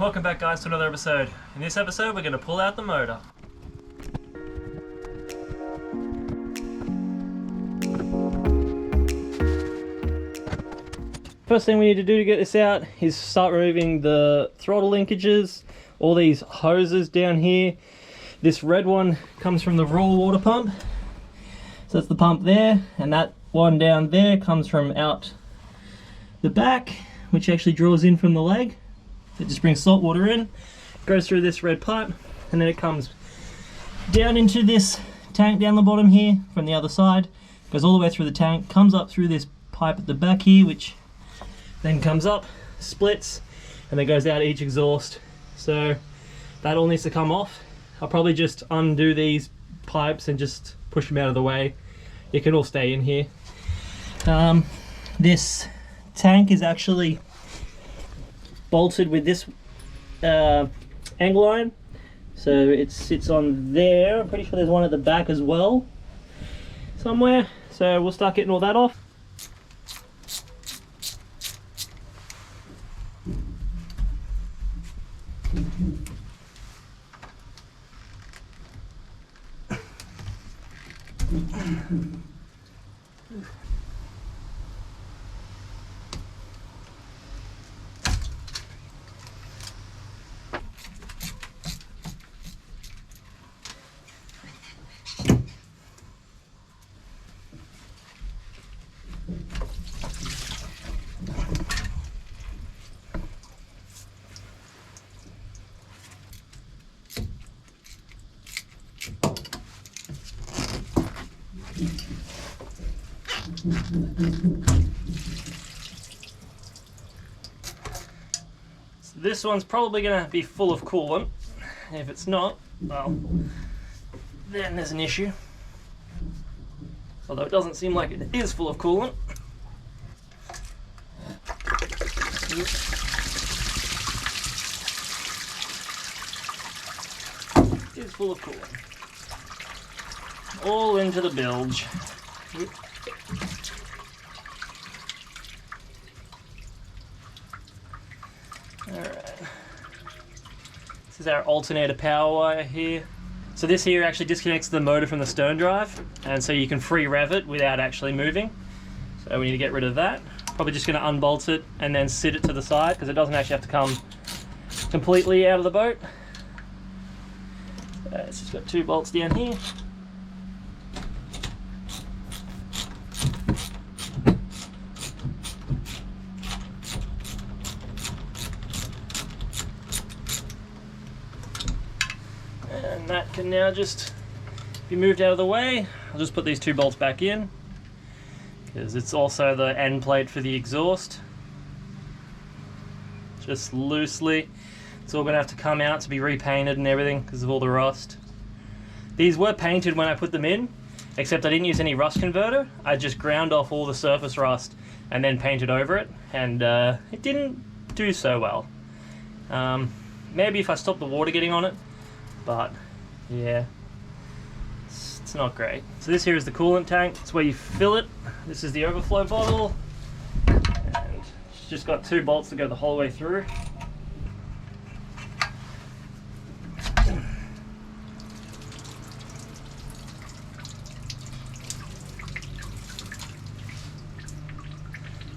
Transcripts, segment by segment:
Welcome back guys to another episode. In this episode we're going to pull out the motor. First thing we need to do to get this out is start removing the throttle linkages, all these hoses down here. This red one comes from the raw water pump. So that's the pump there, and that one down there comes from out the back, which actually draws in from the leg. It just brings salt water in, goes through this red pipe, and then it comes down into this tank down the bottom here from the other side, goes all the way through the tank, comes up through this pipe at the back here, which then comes up, splits, and then goes out each exhaust. So that all needs to come off. I'll probably just undo these pipes and just push them out of the way. It can all stay in here. This tank is actually bolted with this angle iron, so it sits on there. I'm pretty sure there's one at the back as well somewhere, so we'll start getting all that off. So this one's probably going to be full of coolant. If it's not, well, then there's an issue. Although it doesn't seem like it is full of coolant. It is full of coolant. All into the bilge. Alright. This is our alternator power wire here. So this here actually disconnects the motor from the stern drive, and so you can free rev it without actually moving. So we need to get rid of that. Probably just going to unbolt it and then sit it to the side, because it doesn't actually have to come completely out of the boat. So it's just got two bolts down here. And that can now just be moved out of the way. I'll just put these two bolts back in, because it's also the end plate for the exhaust. Just loosely. It's all going to have to come out to be repainted and everything because of all the rust. These were painted when I put them in, except I didn't use any rust converter. I just ground off all the surface rust and then painted over it, and it didn't do so well. Maybe if I stopped the water getting on it, but yeah, it's not great. So this here is the coolant tank. It's where you fill it. This is the overflow bottle, and it's just got two bolts that go the whole way through.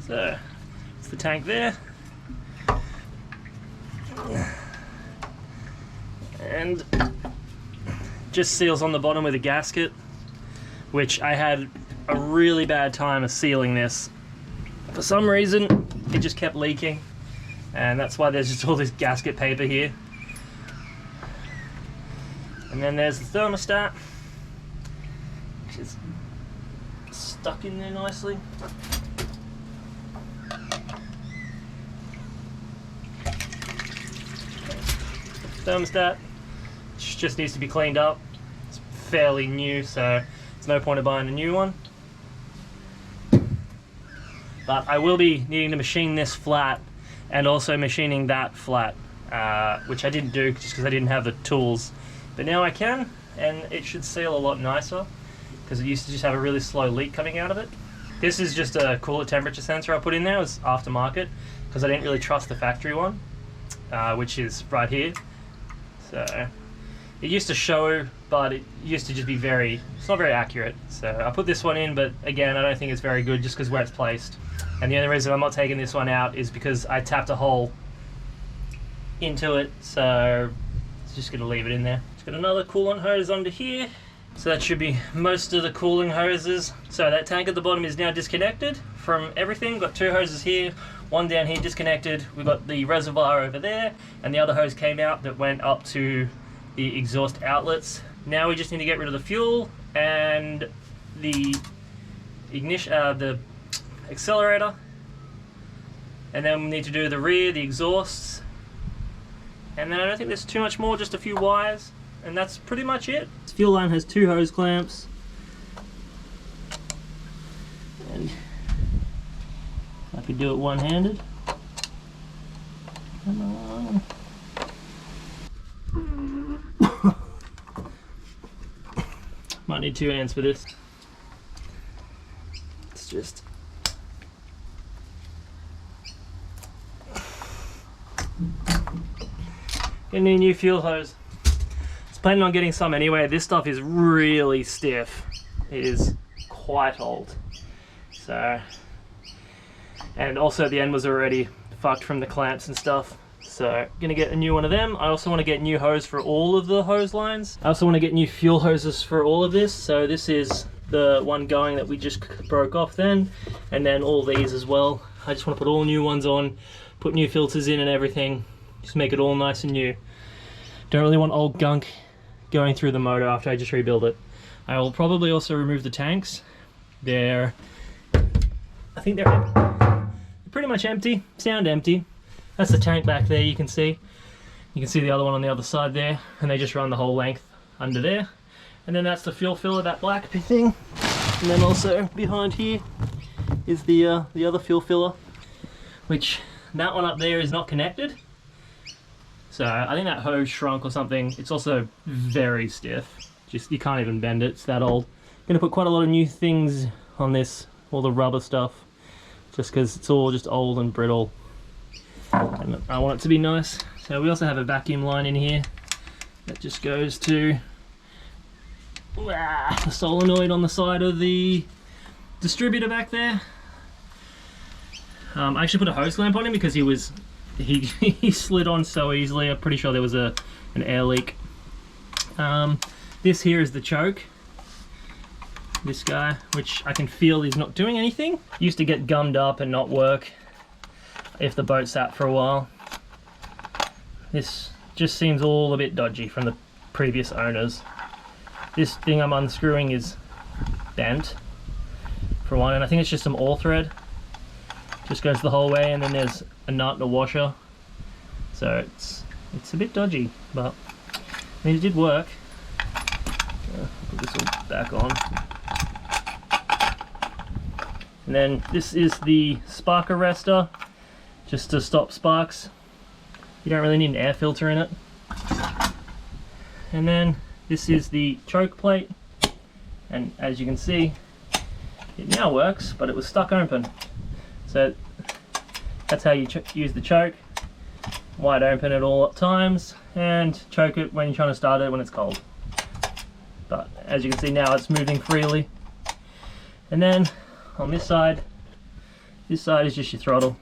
So it's the tank there. And just seals on the bottom with a gasket, which I had a really bad time of sealing this. For some reason it just kept leaking, and that's why there's just all this gasket paper here. And then there's the thermostat, which is stuck in there nicely. Thermostat just needs to be cleaned up. It's fairly new, so there's no point of buying a new one. But I will be needing to machine this flat and also machining that flat, which I didn't do just because I didn't have the tools. But now I can, and it should seal a lot nicer, because it used to just have a really slow leak coming out of it. This is just a cooler temperature sensor I put in there. It was aftermarket because I didn't really trust the factory one. which is right here. So it used to show, but it used to just be it's not very accurate. So I put this one in, but again, I don't think it's very good just because where it's placed. And the only reason I'm not taking this one out is because I tapped a hole into it, so it's just going to leave it in there. It's got another coolant hose under here. So that should be most of the cooling hoses. So that tank at the bottom is now disconnected from everything. Got 2 hoses here, one down here disconnected. We've got the reservoir over there, and the other hose came out that went up to the exhaust outlets. Now we just need to get rid of the fuel and the ignition, the accelerator, and then we need to do the rear, the exhausts, and then I don't think there's too much more, just a few wires, and that's pretty much it. This fuel line has 2 hose clamps, and I could do it one-handed. Come on. Might need 2 hands for this. It's just getting a new fuel hose. I was planning on getting some anyway. This stuff is really stiff. It is quite old. So, and also the end was already fucked from the clamps and stuff. So, gonna get a new one of them. I also want to get new hose for all of the hose lines. I also want to get new fuel hoses for all of this. So this is the one going that we just broke off then, and then all these as well. I just want to put all new ones on, put new filters in and everything. Just make it all nice and new. Don't really want old gunk going through the motor after I just rebuild it. I will probably also remove the tanks. I think they're pretty much empty, sound empty. That's the tank back there, you can see. You can see the other one on the other side there, and they just run the whole length under there. And then that's the fuel filler, that black thing. And then also behind here is the other fuel filler, which that one up there is not connected. So I think that hose shrunk or something. It's also very stiff. Just, you can't even bend it, it's that old. I'm gonna put quite a lot of new things on this, all the rubber stuff, just because it's all just old and brittle. And I want it to be nice. So we also have a vacuum line in here that just goes to the solenoid on the side of the distributor back there. I actually put a hose clamp on him because he slid on so easily. I'm pretty sure there was an air leak. This here is the choke. This guy, which I can feel is not doing anything. Used to get gummed up and not work if the boat sat for a while. This just seems all a bit dodgy from the previous owners. This thing I'm unscrewing is bent for one, and I think it's just some oil thread. Just goes the whole way, and then there's a nut and a washer. So it's a bit dodgy, but I mean, it did work. Put this all back on. And then this is the spark arrestor, just to stop sparks. You don't really need an air filter in it. And then this is the choke plate, and as you can see, it now works, but it was stuck open. So that's how you use the choke. Wide open at all times, and choke it when you're trying to start it when it's cold. But as you can see now, it's moving freely. And then on this side is just your throttle.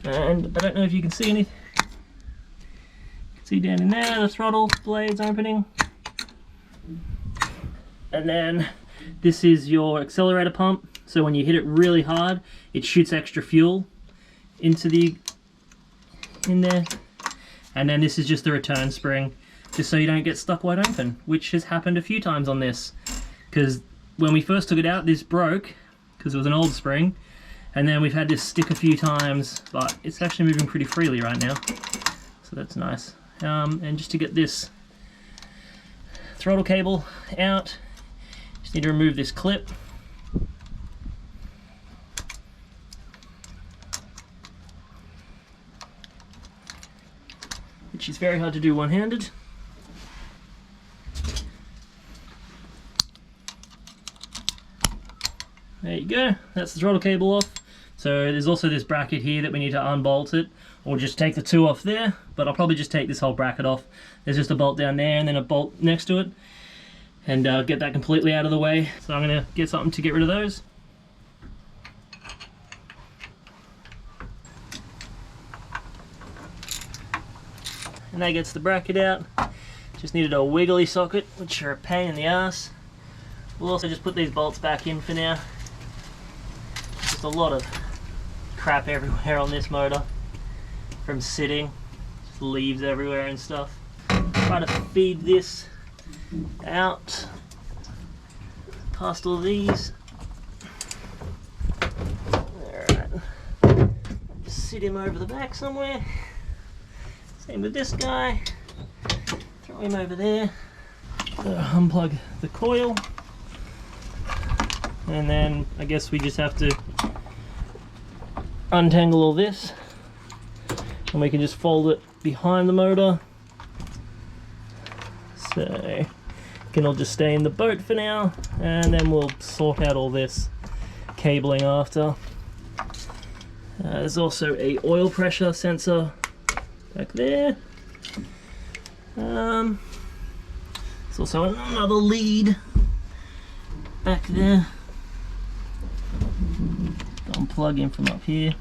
And I don't know if you can see anything. You can see down in there, the throttle blade's opening. And then this is your accelerator pump. So when you hit it really hard, it shoots extra fuel into in there. And then this is just the return spring, just so you don't get stuck wide open, which has happened a few times on this. Because when we first took it out, this broke, because it was an old spring. And then we've had this stick a few times, but it's actually moving pretty freely right now. So that's nice. And just to get this throttle cable out, just need to remove this clip. Which is very hard to do one-handed. There you go, that's the throttle cable off. So there's also this bracket here that we need to unbolt it, or just take the two off there, but I'll probably just take this whole bracket off. There's just a bolt down there and then a bolt next to it, and get that completely out of the way. So I'm gonna get something to get rid of those. And that gets the bracket out. Just needed a wiggly socket, which are a pain in the ass. We'll also just put these bolts back in for now. Just a lot of crap everywhere on this motor from sitting, just leaves everywhere and stuff. Try to feed this out past all these. Alright, sit him over the back somewhere. Same with this guy. Throw him over there. Unplug the coil. And then I guess we just have to untangle all this, and we can just fold it behind the motor. So it can all just stay in the boat for now, and then we'll sort out all this cabling after. There's also a oil pressure sensor back there. There's also another lead back there. Unplug in from up here.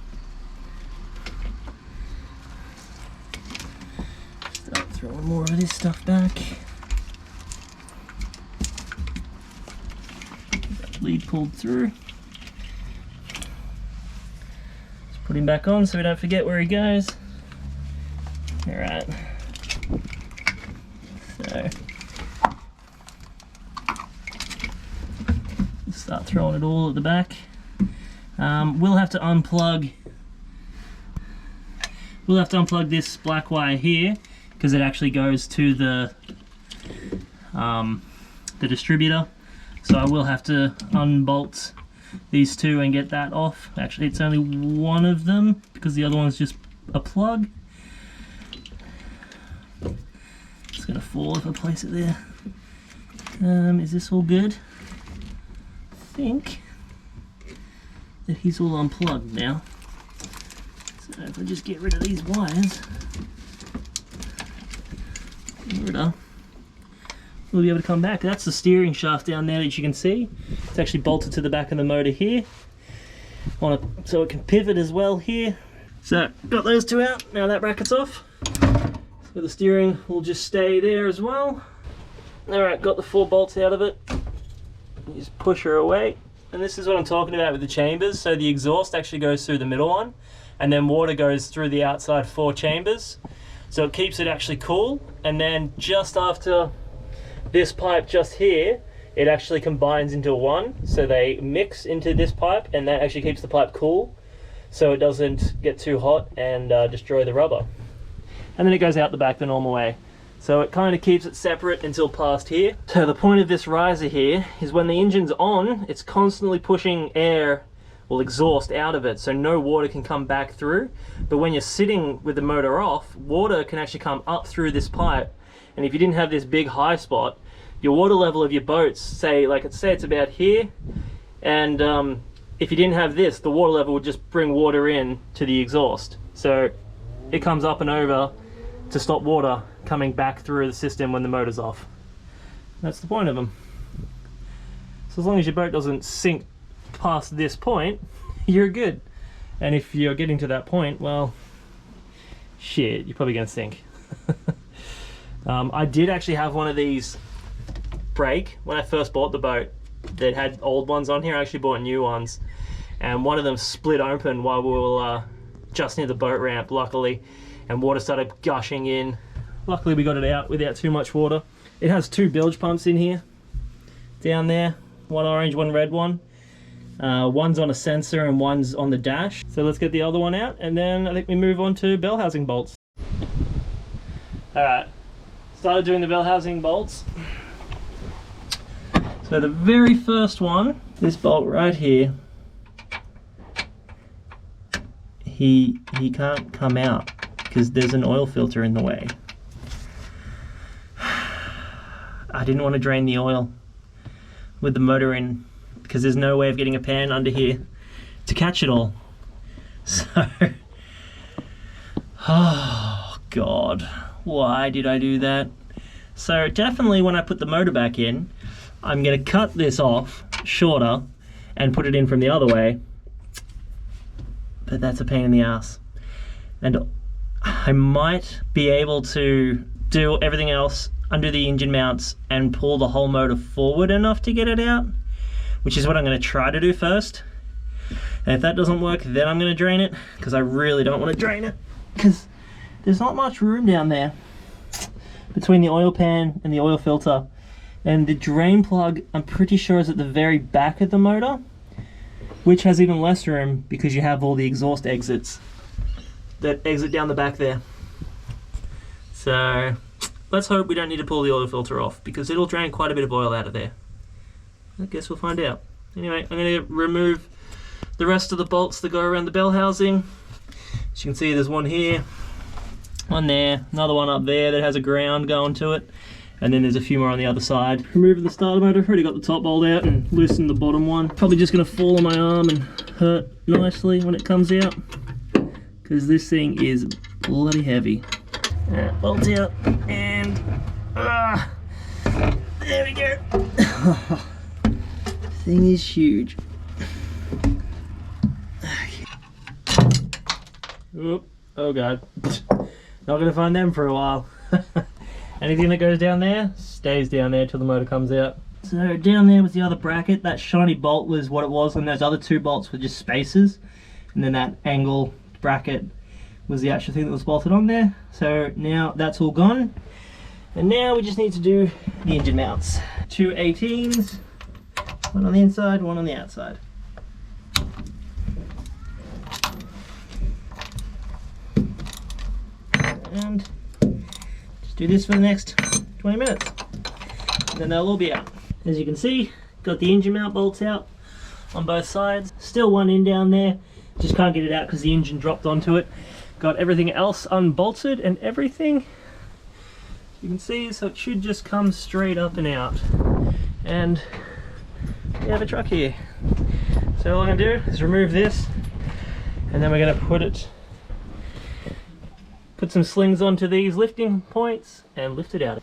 Start throwing more of this stuff back. That lead pulled through. Just put him back on so we don't forget where he goes. Alright. So start throwing it all at the back. We'll have to unplug this black wire here, because it actually goes to the distributor. So I will have to unbolt these two and get that off. Actually, it's only one of them because the other one's just a plug. It's gonna fall if I place it there. Is this all good? I think that he's all unplugged now. So if I just get rid of these wires, we'll be able to come back. That's the steering shaft down there that you can see. It's actually bolted to the back of the motor here, so it can pivot as well here. So got those two out. Now that bracket's off. So the steering will just stay there as well. Alright, got the 4 bolts out of it. You just push her away. And this is what I'm talking about with the chambers. So the exhaust actually goes through the middle one, and then water goes through the outside 4 chambers. So it keeps it actually cool. And then just after this pipe just here, it actually combines into one. So they mix into this pipe, and that actually keeps the pipe cool, so it doesn't get too hot and destroy the rubber. And then it goes out the back the normal way. So it kind of keeps it separate until past here. So the point of this riser here is when the engine's on, it's constantly pushing air, well, exhaust out of it, so no water can come back through. But when you're sitting with the motor off, water can actually come up through this pipe. And if you didn't have this big high spot, your water level of your boats, say it's about here, and if you didn't have this, the water level would just bring water in to the exhaust. So it comes up and over to stop water coming back through the system when the motor's off. That's the point of them. So as long as your boat doesn't sink past this point, you're good. And if you're getting to that point, well, shit, you're probably gonna sink. I did actually have one of these break when I first bought the boat. That had old ones on here. I actually bought new ones, and one of them split open while we were just near the boat ramp, luckily, and water started gushing in. Luckily we got it out without too much water. It has 2 bilge pumps in here, down there, one orange, one red one. One's on a sensor and one's on the dash. So let's get the other one out, and then I think we move on to bell housing bolts. Alright, started doing the bell housing bolts. So the very first one, this bolt right here, he can't come out because there's an oil filter in the way. I didn't want to drain the oil with the motor in because there's no way of getting a pan under here to catch it all. So, oh God, why did I do that? So definitely when I put the motor back in, I'm gonna cut this off shorter and put it in from the other way, but that's a pain in the ass. And I might be able to do everything else, undo the engine mounts and pull the whole motor forward enough to get it out, which is what I'm gonna try to do first. And if that doesn't work, then I'm gonna drain it, because I really don't want to drain it, because there's not much room down there between the oil pan and the oil filter. And the drain plug, I'm pretty sure, is at the very back of the motor, which has even less room because you have all the exhaust exits that exit down the back there. So let's hope we don't need to pull the oil filter off, because it'll drain quite a bit of oil out of there. I guess we'll find out. Anyway, I'm going to remove the rest of the bolts that go around the bell housing. As you can see, there's one here, one there, another one up there that has a ground going to it, and then there's a few more on the other side. Removing the starter motor, already got the top bolt out and loosened the bottom one. Probably just going to fall on my arm and hurt nicely when it comes out, because this thing is bloody heavy. Bolt out, and there we go. Thing is huge. Oop. Oh God, not gonna find them for a while. Anything that goes down there stays down there till the motor comes out. So down there was the other bracket. That shiny bolt was what it was, and those other two bolts were just spacers, and then that angle bracket was the actual thing that was bolted on there. So now that's all gone, and now we just need to do the engine mounts. Two 18s, one on the inside, one on the outside. And just do this for the next 20 minutes, and then they'll all be out. As you can see, got the engine mount bolts out on both sides. Still one in down there, just can't get it out because the engine dropped onto it. Got everything else unbolted and everything, you can see, so it should just come straight up and out. And we have a truck here. So all I'm gonna do is remove this, and then we're gonna put some slings onto these lifting points and lift it out.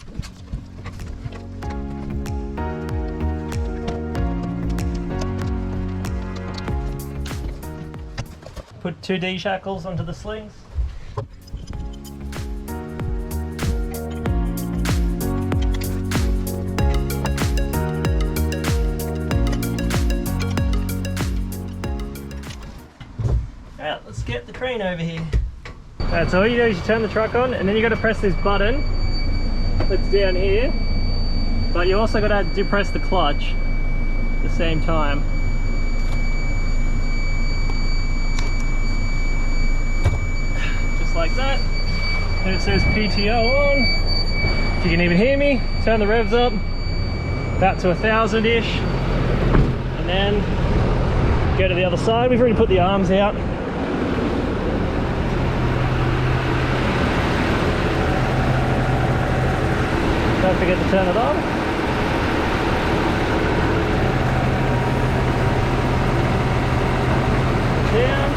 Put 2 D shackles onto the slings. Alright, let's get the crane over here. Alright, so all you do is you turn the truck on, and then you got to press this button that's down here, but you also got to depress the clutch at the same time. Just like that. And it says PTO on. If you can even hear me, turn the revs up about to 1,000-ish, and then go to the other side. We've already put the arms out. Don't forget to turn it on. Down.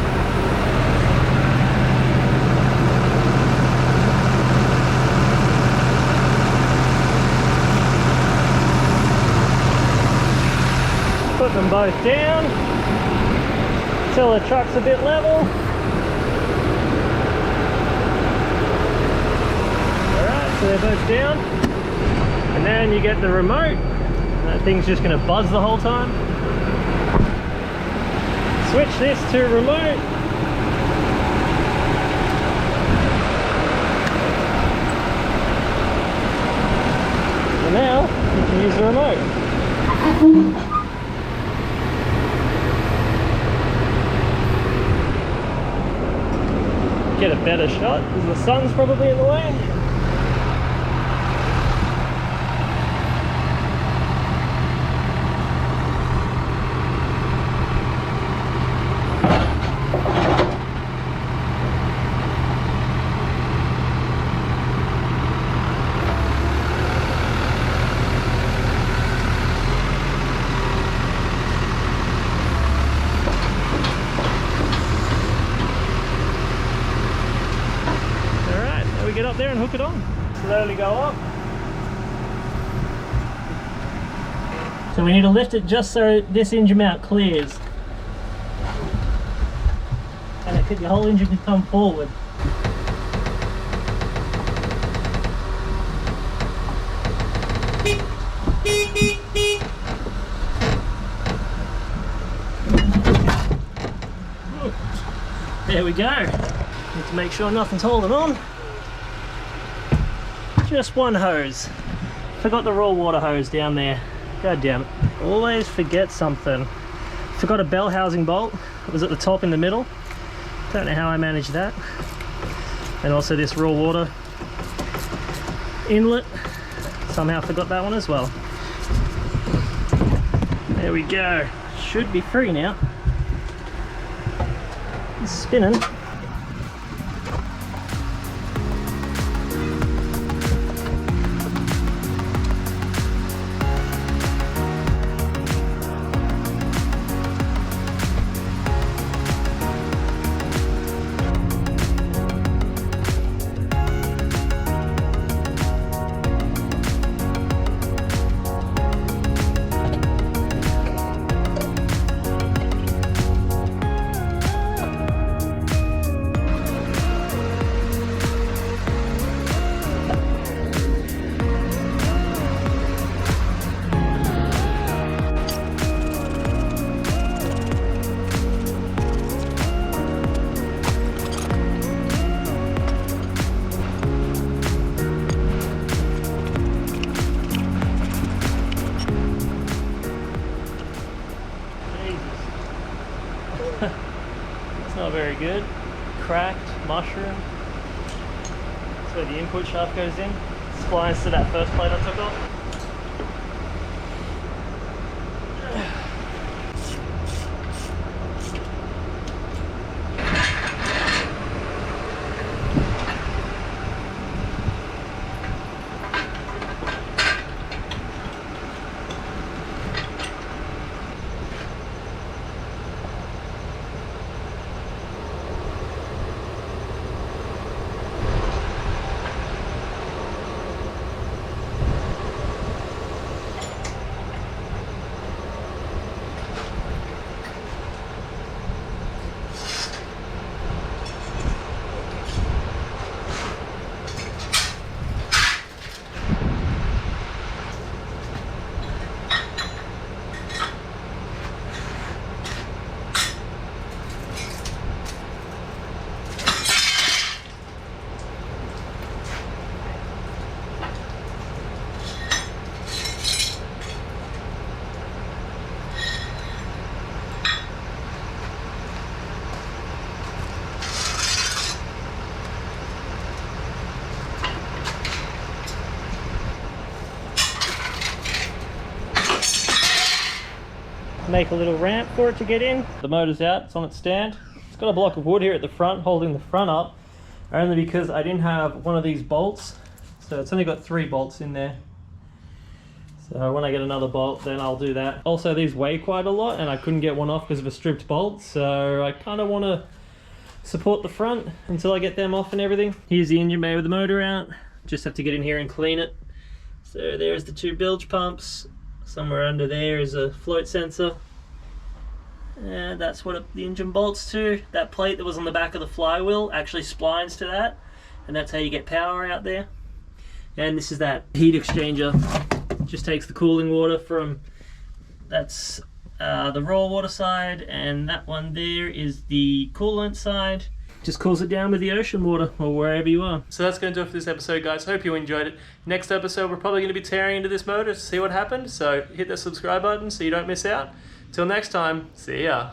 Put them both down until the truck's a bit level. Alright, so they're both down. And then you get the remote, and that thing's just going to buzz the whole time. Switch this to remote. And now you can use the remote. Get a better shot because the sun's probably in the way. So we get up there and hook it on. Slowly go up. So we need to lift it just so this engine mount clears. And the whole engine can come forward. There we go. Need to make sure nothing's holding on. Just one hose. Forgot the raw water hose down there. God damn it. Always forget something. Forgot a bell housing bolt. It was at the top in the middle. Don't know how I managed that. And also this raw water inlet. Somehow forgot that one as well. There we go. Should be free now. It's spinning. It's not very good. Cracked, mushroom. That's where the input shaft goes in. Splines to that first plate I took off. Make a little ramp for it to get in. The motor's out, it's on its stand. It's got a block of wood here at the front holding the front up, only because I didn't have one of these bolts. So it's only got 3 bolts in there. So when I get another bolt, then I'll do that. Also, these weigh quite a lot and I couldn't get one off because of a stripped bolt. So I kind of want to support the front until I get them off and everything. Here's the engine bay with the motor out. Just have to get in here and clean it. So there's the 2 bilge pumps. Somewhere under there is a float sensor. And that's what the engine bolts to. That plate that was on the back of the flywheel actually splines to that. And that's how you get power out there. And this is that heat exchanger. Just takes the cooling water from, that's the raw water side, and that one there is the coolant side. Just cools it down with the ocean water or wherever you are. So that's going to do it for this episode, guys. Hope you enjoyed it. Next episode, we're probably going to be tearing into this motor to see what happened. So hit that subscribe button so you don't miss out. Till next time, see ya.